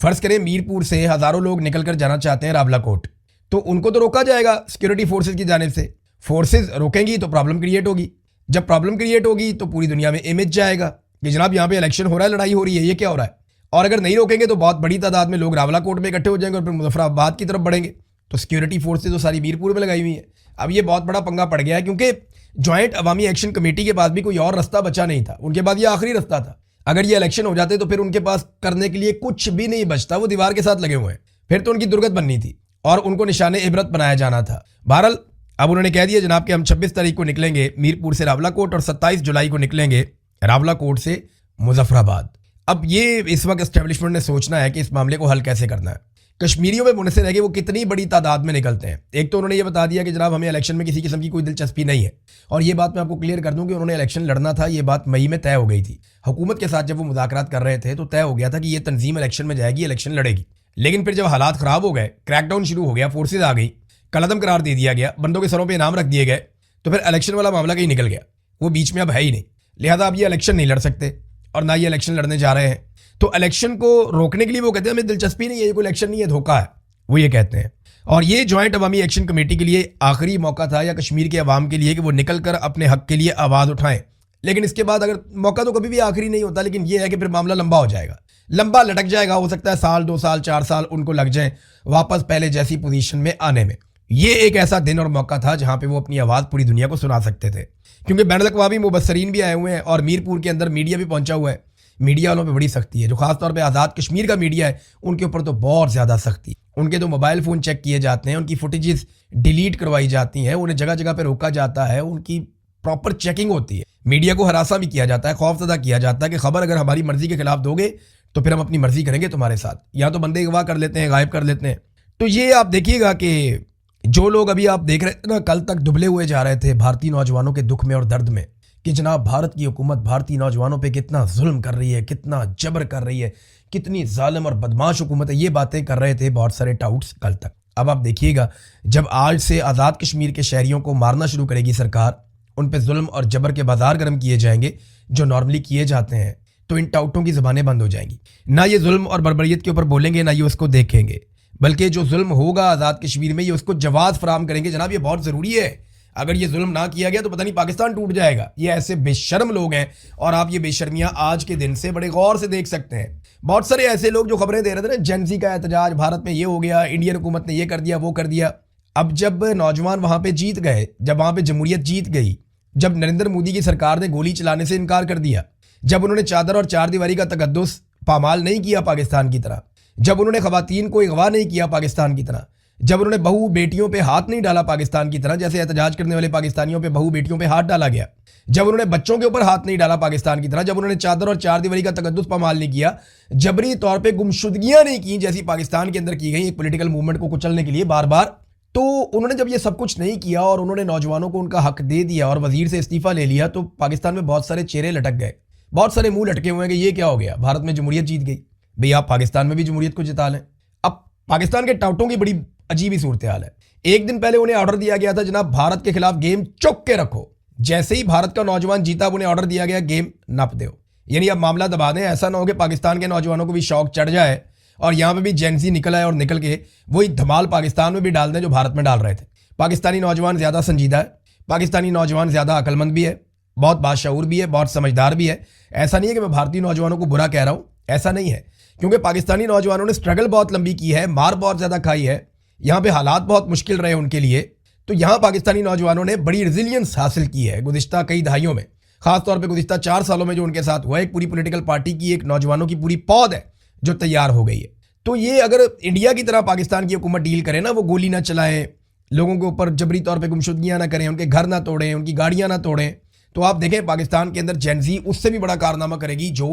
فرض کریں میرپور سے ہزاروں لوگ نکل کر جانا چاہتے ہیں راولا کوٹ، تو ان کو تو روکا جائے گا سیکورٹی فورسز کی جانب سے. فورسز روکیں گی تو پرابلم کریٹ ہوگی. جب پرابلم کریٹ ہوگی تو پوری دنیا میں امیج جائے گا کہ جناب یہاں پہ الیکشن ہو رہا ہے، لڑائی ہو رہی ہے، یہ کیا ہو رہا ہے. اور اگر نہیں روکیں گے تو بہت بڑی تعداد میں لوگ راولا کوٹ میں اکٹھے ہو جائیں گے اور پھر مظفر آباد کی طرف بڑھیں گے. تو سیکورٹی فورسز تو ساری میرپور میں لگائی ہوئی ہیں. اب یہ بہت بڑا پنگا پڑ گیا ہے کیونکہ جوائنٹ عوامی ایکشن کمیٹی کے پاس بھی کوئی اور رستہ بچا نہیں تھا. ان کے بعد یہ آخری رستہ تھا. اگر یہ الیکشن ہو جاتے تو پھر ان کے پاس کرنے کے لیے کچھ بھی نہیں بچتا. وہ دیوار کے ساتھ لگے ہوئے ہیں. پھر تو ان کی درگت بننی تھی اور ان کو نشان عبرت بنایا جانا تھا. بہرحال اب انہوں نے کہہ دیا جناب کہ ہم 26 تاریخ کو نکلیں گے میرپور سے راولا کوٹ اور 27 جولائی کو نکلیں گے راولا کوٹ سے مظفر آباد. اب یہ اس وقت اسٹیبلشمنٹ نے سوچنا ہے کہ اس معاملے کو حل کیسے کرنا ہے. کشمیریوں میں منحصر ہے کہ وہ کتنی بڑی تعداد میں نکلتے ہیں. ایک تو انہوں نے یہ بتا دیا کہ جناب ہمیں الیکشن میں کسی قسم کی کوئی دلچسپی نہیں ہے. اور یہ بات میں آپ کو کلیئر کر دوں کہ انہوں نے الیکشن لڑنا تھا. یہ بات مئی میں طے ہو گئی تھی. حکومت کے ساتھ جب وہ مذاکرات کر رہے تھے تو طے ہو گیا تھا کہ یہ تنظیم الیکشن میں جائے گی، الیکشن لڑے گی. لیکن پھر جب حالات خراب ہو گئے، کریک ڈاؤن شروع ہو گیا، فورسز آ گئی، کلعدم قرار دے دیا گیا، بندوں کے سروں پہ انعام رکھ دیے گئے، تو پھر الیکشن والا معاملہ کہیں نکل گیا. وہ بیچ میں اب ہے ہی نہیں. لہٰذا اب یہ الیکشن نہیں لڑ سکتے اور نہ یہ الیکشن لڑنے جا رہے ہیں. تو الیکشن کو روکنے کے لیے وہ کہتے ہیں ہمیں دلچسپی نہیں ہے، یہ کوئی الیکشن نہیں ہے، دھوکہ ہے، وہ یہ کہتے ہیں. اور یہ جوائنٹ عوامی ایکشن کمیٹی کے لیے آخری موقع تھا یا کشمیر کے عوام کے لیے کہ وہ نکل کر اپنے حق کے لیے آواز اٹھائیں. لیکن اس کے بعد اگر موقع تو کبھی بھی آخری نہیں ہوتا، لیکن یہ ہے کہ پھر معاملہ لمبا ہو جائے گا، لمبا لٹک جائے گا. ہو سکتا ہے سال 2 سال 4 سال ان کو لگ جائیں واپس پہلے جیسی پوزیشن میں آنے میں. یہ ایک ایسا دن اور موقع تھا جہاں پہ وہ اپنی آواز پوری دنیا کو سنا سکتے تھے کیونکہ بین الاقوامی مبصرین بھی آئے ہوئے ہیں اور میرپور کے اندر میڈیا بھی پہنچا ہوا ہے. میڈیا والوں پہ بڑی سختی ہے، جو خاص طور پہ آزاد کشمیر کا میڈیا ہے ان کے اوپر تو بہت زیادہ سختی. ان کے تو موبائل فون چیک کیے جاتے ہیں، ان کی فوٹیجز ڈیلیٹ کروائی جاتی ہیں، انہیں جگہ جگہ پہ روکا جاتا ہے، ان کی پراپر چیکنگ ہوتی ہے. میڈیا کو ہراساں بھی کیا جاتا ہے، خوف زدہ کیا جاتا ہے کہ خبر اگر ہماری مرضی کے خلاف دو گے تو پھر ہم اپنی مرضی کریں گے تمہارے ساتھ. یا تو بندے اغوا کر لیتے ہیں، غائب کر لیتے ہیں. تو یہ آپ دیکھیے گا کہ جو لوگ ابھی آپ دیکھ رہے تھے نا، کل تک دبلے ہوئے جا رہے تھے بھارتی نوجوانوں کے دکھ میں اور درد میں کہ جناب بھارت کی حکومت بھارتی نوجوانوں پہ کتنا ظلم کر رہی ہے، کتنا جبر کر رہی ہے، کتنی ظالم اور بدماش حکومت ہے، یہ باتیں کر رہے تھے بہت سارے ٹاؤٹس کل تک. اب آپ دیکھیے گا جب آج سے آزاد کشمیر کے شہریوں کو مارنا شروع کرے گی سرکار، ان پہ ظلم اور جبر کے بازار گرم کیے جائیں گے جو نارملی کیے جاتے ہیں، تو ان ٹاؤٹوں کی زبانیں بند ہو جائیں گی. نہ یہ ظلم اور بربریت کے اوپر بولیں گے، نہ یہ اس کو دیکھیں گے، بلکہ جو ظلم ہوگا آزاد کشمیر میں یہ اس کو جواز فراہم کریں گے. جناب یہ بہت ضروری ہے، اگر یہ ظلم نہ کیا گیا تو پتہ نہیں پاکستان ٹوٹ جائے گا. یہ ایسے بے شرم لوگ ہیں اور آپ یہ بے شرمیاں آج کے دن سے بڑے غور سے دیکھ سکتے ہیں. بہت سارے ایسے لوگ جو خبریں دے رہے تھے نا، جنزی کا احتجاج، بھارت میں یہ ہو گیا، انڈین حکومت نے یہ کر دیا، وہ کر دیا. اب جب نوجوان وہاں پہ جیت گئے، جب وہاں پہ جمہوریت جیت گئی، جب نریندر مودی کی سرکار نے گولی چلانے سے انکار کر دیا، جب انہوں نے چادر اور چار دیواری کا تقدس پامال نہیں کیا پاکستان کی طرح، جب انہوں نے خواتین کو اغوا نہیں کیا پاکستان کی طرح، جب انہوں نے بہو بیٹیوں پہ ہاتھ نہیں ڈالا پاکستان کی طرح جیسے احتجاج کرنے والے پاکستانیوں پہ بہو بیٹیوں پہ ہاتھ ڈالا گیا، جب انہوں نے بچوں کے اوپر ہاتھ نہیں ڈالا پاکستان کی طرح، جب انہوں نے چادر اور چار دیواری کا تقدس پامال نہیں کیا، جبری طور پہ گمشدگیاں نہیں کی جیسی پاکستان کے اندر کی گئی ایک پولیٹیکل موومنٹ کو کچلنے کے لیے بار بار، تو انہوں نے جب یہ سب کچھ نہیں کیا اور انہوں نے نوجوانوں کو ان کا حق دے دیا اور وزیر سے استعفیٰ لے لیا، تو پاکستان میں بہت سارے چہرے لٹک گئے، بہت سارے منہ لٹکے ہوئے ہیں کہ یہ کیا ہو گیا، بھارت میں جمہوریت جیت گئی. بھئی آپ پاکستان میں بھی جمہوریت کو جتا لیں. اب پاکستان کے ٹاؤٹوں کی بڑی عجیب ہی صورتحال ہے. ایک دن پہلے انہیں آرڈر دیا گیا تھا جناب بھارت کے خلاف گیم چک کے رکھو. جیسے ہی بھارت کا نوجوان جیتا اب انہیں آرڈر دیا گیا گیم نپ دو. یعنی اب معاملہ دبا دیں، ایسا نہ ہو کہ پاکستان کے نوجوانوں کو بھی شوق چڑھ جائے اور یہاں پہ بھی جینزی نکل آئے اور نکل کے وہی دھمال پاکستان میں بھی ڈال دیں جو بھارت میں ڈال رہے تھے. پاکستانی نوجوان زیادہ سنجیدہ ہے، پاکستانی نوجوان زیادہ عقل مند بھی ہے، بہت باشعور بھی ہے، بہت سمجھدار بھی ہے. ایسا نہیں ہے کہ میں بھارتی نوجوانوں کو برا کہہ رہا ہوں، ایسا نہیں ہے، کیونکہ پاکستانی نوجوانوں نے سٹرگل بہت لمبی کی ہے، مار بہت زیادہ کھائی ہے، یہاں پہ حالات بہت مشکل رہے ان کے لیے. تو یہاں پاکستانی نوجوانوں نے بڑی ریزیلینس حاصل کی ہے گزشتہ کئی دہائیوں میں، خاص طور پہ گزشتہ 4 سالوں میں جو ان کے ساتھ ہوا ہے. ایک پوری پولیٹیکل پارٹی کی ایک نوجوانوں کی پوری پود ہے جو تیار ہو گئی ہے. تو یہ اگر انڈیا کی طرح پاکستان کی حکومت ڈیل کرے نا، وہ گولی نہ چلائیں، لوگوں کے اوپر جبری طور پہ گمشدگیاں نہ کریں، ان کے گھر نہ توڑیں، ان کی گاڑیاں نہ توڑیں، تو آپ دیکھیں پاکستان کے اندر جینزی اس سے بھی بڑا کارنامہ کرے گی جو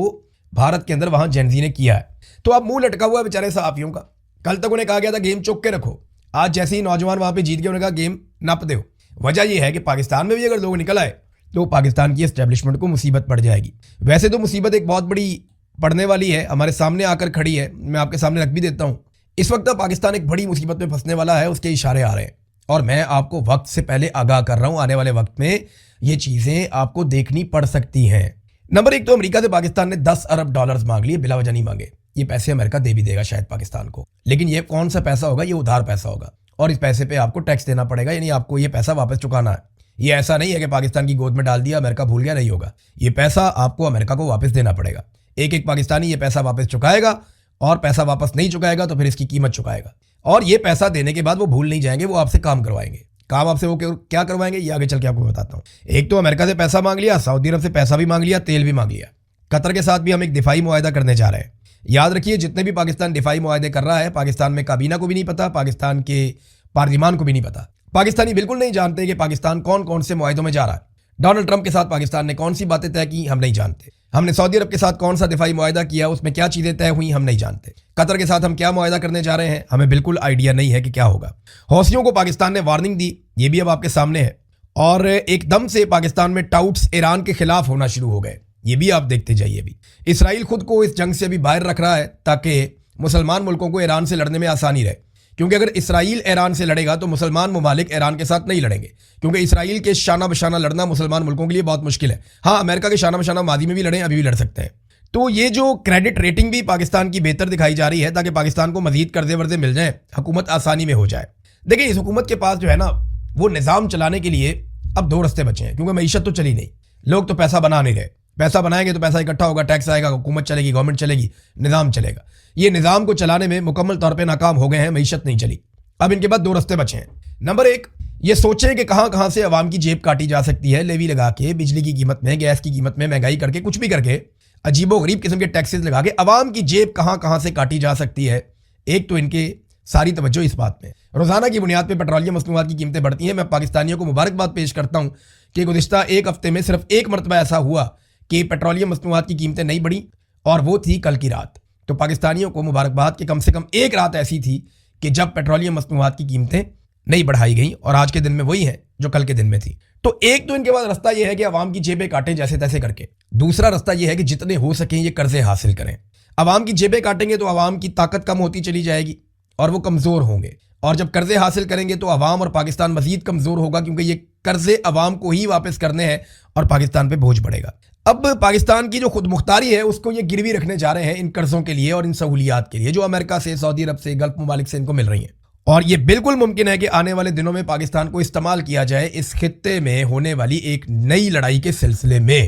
بھارت کے اندر وہاں جینزی نے کیا ہے. تو اب منہ لٹکا ہوا ہے بیچارے صحافیوں کا. کل تک انہیں کہا گیا تھا گیم چک کے رکھو، آج جیسے ہی نوجوان وہاں پہ جیت گئے انہوں نے کہا گیم نپ دو. وجہ یہ ہے کہ پاکستان میں بھی اگر لوگ نکل آئے تو پاکستان کی اسٹیبلشمنٹ کو مصیبت پڑ جائے گی. ویسے تو مصیبت ایک بہت بڑی پڑنے والی ہے، ہمارے سامنے آ کر کھڑی ہے، میں آپ کے سامنے رکھ بھی دیتا ہوں. اس وقت پاکستان ایک بڑی مصیبت میں پھنسنے والا ہے، اس کے اشارے آ رہے ہیں اور میں آپ کو وقت سے پہلے آگاہ کر رہا ہوں، آنے والے وقت میں یہ چیزیں آپ کو دیکھنی پڑ سکتی ہیں. نمبر 1 تو امریکہ سے پاکستان نے $10 ارب مانگ لیے، بلا وجہ نہیں مانگے. یہ پیسے امریکہ دے بھی دے گا شاید پاکستان کو، لیکن یہ کون سا پیسہ ہوگا؟ یہ ادھار پیسہ ہوگا، اور اس پیسے پہ آپ کو ٹیکس دینا پڑے گا، یعنی آپ کو یہ پیسہ واپس چکانا ہے۔ یہ ایسا نہیں ہے کہ پاکستان کی گود میں ڈال دیا امریکہ بھول گیا، نہیں ہوگا، یہ پیسہ آپ کو امریکہ کو واپس دینا پڑے گا۔ ایک ایک پاکستانی یہ پیسہ واپس چکائے گا، اور پیسہ واپس نہیں چکائے گا تو پھر اس کی قیمت چکائے گا، اور یہ پیسہ دینے کے بعد وہ بھول نہیں جائیں گے، وہ آپ سے کام کروائیں گے۔ کام آپ سے وہ کیا کروائیں گے یہ آگے چل کے آپ کو بتاتا ہوں۔ ایک تو امریکہ سے پیسہ مانگ لیا، سعودی عرب سے پیسہ بھی مانگ لیا، تیل بھی مانگ لیا، قطر کے ساتھ بھی ہم ایک دفاعی معاہدہ کرنے جا رہے ہیں۔ یاد رکھیے جتنے بھی پاکستان دفاعی معاہدے کر رہا ہے، پاکستان میں کابینہ کو بھی نہیں پتا، پاکستان کے پارلیمان کو بھی نہیں پتا، پاکستانی بالکل نہیں جانتے کہ پاکستان کون کون سے معاہدوں میں جا رہا ہے۔ ڈونلڈ ٹرمپ کے ساتھ پاکستان نے کون سی باتیں طے کی ہم نہیں جانتے، ہم نے سعودی عرب کے ساتھ کون سا دفاعی معاہدہ کیا، اس میں کیا چیزیں طے ہوئی ہم نہیں جانتے، قطر کے ساتھ ہم کیا معاہدہ کرنے جا رہے ہیں ہمیں بالکل آئیڈیا نہیں ہے کہ کیا ہوگا۔ حوثیوں کو پاکستان نے وارننگ دی، یہ بھی اب آپ کے سامنے ہے، اور ایک دم سے پاکستان میں ٹاؤٹس ایران کے خلاف ہونا شروع ہو گئے، یہ بھی آپ دیکھتے جائیے۔ بھی اسرائیل خود کو اس جنگ سے ابھی باہر رکھ رہا ہے تاکہ مسلمان ملکوں کو ایران سے لڑنے میں آسانی رہے، کیونکہ اگر اسرائیل ایران سے لڑے گا تو مسلمان ممالک ایران کے ساتھ نہیں لڑیں گے، کیونکہ اسرائیل کے شانہ بشانہ لڑنا مسلمان ملکوں کے لیے بہت مشکل ہے۔ ہاں امریکہ کے شانہ بشانہ ماضی میں بھی لڑیں، ابھی بھی لڑ سکتے ہیں۔ تو یہ جو کریڈٹ ریٹنگ بھی پاکستان کی بہتر دکھائی جا رہی ہے تاکہ پاکستان کو مزید قرضے ورضے مل جائیں، حکومت آسانی میں ہو جائے۔ دیکھیں اس حکومت کے پاس جو ہے نا وہ نظام چلانے کے لیے اب دو رستے بچے ہیں، کیونکہ معیشت تو چلی نہیں، لوگ تو پیسہ بنا نہیں رہے، پیسہ بنائیں گے تو پیسہ اکٹھا ہوگا، ٹیکس آئے گا، حکومت چلے گی، گورنمنٹ چلے گی، نظام چلے گا۔ یہ نظام کو چلانے میں مکمل طور پہ ناکام ہو گئے ہیں، معیشت نہیں چلی۔ اب ان کے بعد دو رستے بچے ہیں۔ نمبر ایک، یہ سوچیں کہ کہاں کہاں سے عوام کی جیب کاٹی جا سکتی ہے، لیوی لگا کے، بجلی کی قیمت میں، گیس کی قیمت میں مہنگائی کر کے، کچھ بھی کر کے، عجیب و غریب قسم کے ٹیکسز لگا کے عوام کی جیب کہاں کہاں سے کاٹی جا سکتی ہے۔ ایک تو ان کے ساری توجہ اس بات میں، روزانہ کی بنیاد پہ پیٹرولیم مصنوعات کی قیمتیں بڑھتی ہیں۔ میں پاکستانیوں کو مبارکباد پیش کرتا ہوں کہ گزشتہ ایک ہفتے میں صرف ایک مرتبہ ایسا ہوا کہ پیٹرولیم مصنوعات کی قیمتیں نہیں بڑھیں، اور وہ تھی کل کی رات۔ تو پاکستانیوں کو مبارکباد کہ کم سے کم ایک رات ایسی تھی کہ جب پیٹرولیم مصنوعات کی قیمتیں نہیں بڑھائی گئیں، اور آج کے دن میں وہی ہیں جو کل کے دن میں تھی۔ تو ایک تو ان کے بعد رستہ یہ ہے کہ عوام کی جیبیں کاٹیں جیسے تیسے کر کے، دوسرا رستہ یہ ہے کہ جتنے ہو سکیں یہ قرضے حاصل کریں۔ عوام کی جیبیں کاٹیں گے تو عوام کی طاقت کم ہوتی چلی جائے گی اور وہ کمزور ہوں گے، اور جب قرضے حاصل کریں گے تو عوام اور پاکستان مزید کمزور ہوگا، کیونکہ یہ قرضے عوام کو ہی واپس کرنے ہیں اور پاکستان پہ بوجھ پڑے گا۔ اب پاکستان کی جو خود مختاری ہے اس کو یہ گروی رکھنے جا رہے ہیں ان قرضوں کے لیے اور ان سہولیات کے لیے جو امریکہ سے، سعودی عرب سے، گلف ممالک سے ان کو مل رہی ہیں، اور یہ بالکل ممکن ہے کہ آنے والے دنوں میں پاکستان کو استعمال کیا جائے اس خطے میں ہونے والی ایک نئی لڑائی کے سلسلے میں،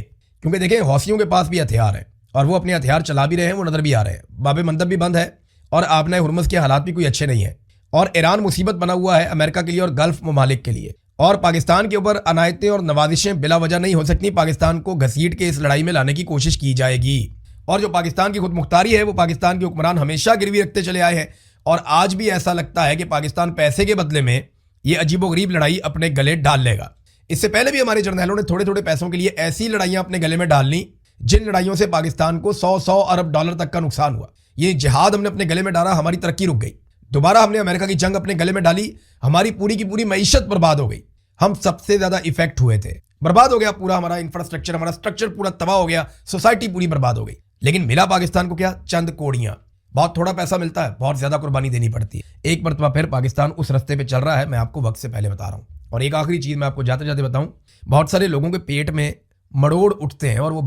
کیونکہ دیکھیں حوثیوں کے پاس بھی ہتھیار ہیں اور وہ اپنے ہتھیار چلا بھی رہے ہیں، وہ نظر بھی آ رہے ہیں۔ باب مندب بھی بند ہے اور آبنہ ہرمز کے حالات بھی کوئی اچھے نہیں ہیں، اور ایران مصیبت بنا ہوا ہے امریکہ کے لیے اور گلف ممالک کے لیے، اور پاکستان کے اوپر عنایتیں اور نوازشیں بلا وجہ نہیں ہو سکتی۔ پاکستان کو گھسیٹ کے اس لڑائی میں لانے کی کوشش کی جائے گی، اور جو پاکستان کی خود مختاری ہے وہ پاکستان کے حکمران ہمیشہ گروی رکھتے چلے آئے ہیں، اور آج بھی ایسا لگتا ہے کہ پاکستان پیسے کے بدلے میں یہ عجیب و غریب لڑائی اپنے گلے ڈال لے گا۔ اس سے پہلے بھی ہمارے جرنیلوں نے تھوڑے تھوڑے پیسوں کے لیے ایسی لڑائیاں اپنے گلے میں ڈال لیں جن لڑائیوں سے پاکستان کو 100 ارب ڈالر تک کا نقصان ہوا۔ یہ جہاد ہم نے اپنے گلے میں ڈالا، ہماری ترقی رک گئی۔ دوبارہ ہم نے امریکہ کی جنگ اپنے گلے میں ڈالی، ہماری پوری کی پوری معیشت برباد ہو گئی، ہم سب سے زیادہ افیکٹ ہوئے تھے، برباد ہو گیا پورا ہمارا انفراسٹرکچر، ہمارا سٹرکچر پورا تباہ ہو گیا، سوسائٹی پوری برباد ہو گئی۔ لیکن ملا پاکستان کو کیا؟ چند کوڑیاں، بہت تھوڑا پیسہ ملتا ہے، بہت زیادہ قربانی دینی پڑتی ہے۔ ایک مرتبہ پھر پاکستان اس رستے پہ چل رہا ہے، میں آپ کو وقت سے پہلے بتا رہا ہوں۔ اور ایک آخری چیز میں آپ کو جاتے جاتے بتاؤں، بہت سارے لوگوں کے پیٹ میں مڑوڑ اٹھتے ہیں اور وہ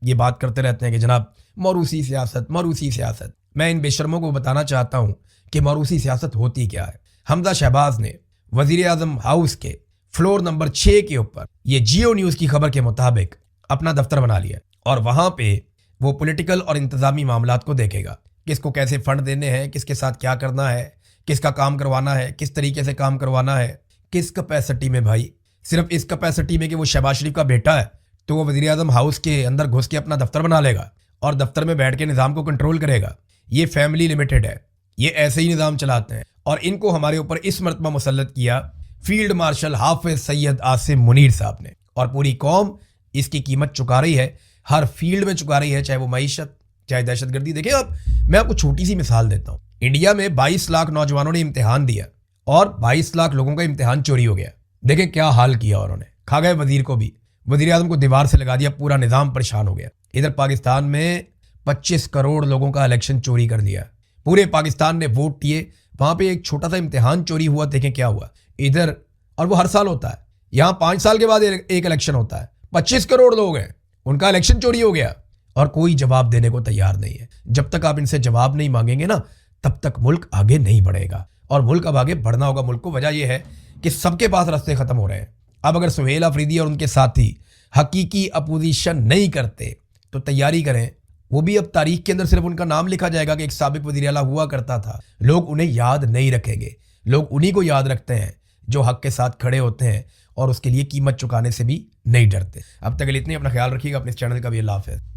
یہ بات کرتے رہتے ہیں کہ جناب موروثی سیاست، موروثی سیاست۔ میں ان بے شرموں کو بتانا چاہتا ہوں کہ موروثی سیاست ہوتی کیا ہے۔ حمزہ شہباز نے وزیر اعظم ہاؤس کے فلور نمبر 6 کے اوپر یہ جیو نیوز کی خبر کے مطابق اپنا دفتر بنا لیا، اور وہاں پہ وہ پولیٹیکل اور انتظامی معاملات کو دیکھے گا، کس کو کیسے فنڈ دینے ہیں، کس کے ساتھ کیا کرنا ہے، کس کا کام کروانا ہے، کس طریقے سے کام کروانا ہے، کس کیپیسٹی میں۔ بھائی صرف اس کیپیسٹی میں کہ وہ شہباز شریف کا بیٹا ہے تو وہ وزیر اعظم ہاؤس کے اندر گھس کے اپنا دفتر بنا لے گا اور دفتر میں بیٹھ کے نظام کو کنٹرول کرے گا۔ یہ فیملی لمیٹڈ ہے، یہ ایسے ہی نظام چلاتے ہیں، اور ان کو ہمارے اوپر اس مرتبہ مسلط کیا فیلڈ مارشل حافظ سید عاصم منیر صاحب نے، اور پوری قوم اس کی قیمت چکا رہی ہے، ہر فیلڈ میں چکا رہی ہے، چاہے وہ معیشت، چاہے دہشت گردی۔ دیکھیں میں آپ کو چھوٹی سی مثال دیتا ہوں۔ انڈیا میں 22 لاکھ نوجوانوں نے امتحان دیا اور 22 لاکھ لوگوں کا امتحان چوری ہو گیا۔ دیکھیں کیا حال کیا انہوں نے، کھا گئے وزیر کو بھی، وزیر اعظم کو دیوار سے لگا دیا، پورا نظام پریشان ہو گیا۔ ادھر پاکستان میں 25 کروڑ لوگوں کا الیکشن چوری کر دیا، پورے پاکستان نے ووٹ دیے، وہاں پہ ایک چھوٹا سا امتحان چوری ہوا، دیکھیں کیا ہوا ادھر۔ اور وہ ہر سال ہوتا ہے، یہاں 5 سال کے بعد ایک الیکشن ہوتا ہے، 25 کروڑ لوگ ہیں، ان کا الیکشن چوری ہو گیا، اور کوئی جواب دینے کو تیار نہیں ہے. جب تک آپ ان سے جواب نہیں مانگیں گے نا تب تک ملک آگے نہیں بڑھے گا. اور ملک اب آگے بڑھنا ہوگا ملک کو. وجہ یہ ہے کہ سب کے پاس راستے ختم ہو رہے ہیں. اب اگر سہیل آفریدی اور ان کے ساتھی حقیقی اپوزیشن نہیں کرتے تو تیاری کریں. وہ بھی اب تاریخ کے اندر صرف ان کا نام لکھا جائے گا کہ ایک سابق وزیر اعلیٰ ہوا کرتا تھا. لوگ انہیں یاد نہیں رکھیں گے. لوگ انہی کو یاد رکھتے ہیں جو حق کے ساتھ کھڑے ہوتے ہیں اور اس کے لیے قیمت چکانے سے بھی نہیں ڈرتے. اب تک کے لیے اتنے. اپنا خیال رکھیے گا. اپنے اس چینل کا بھی اللہ حافظ.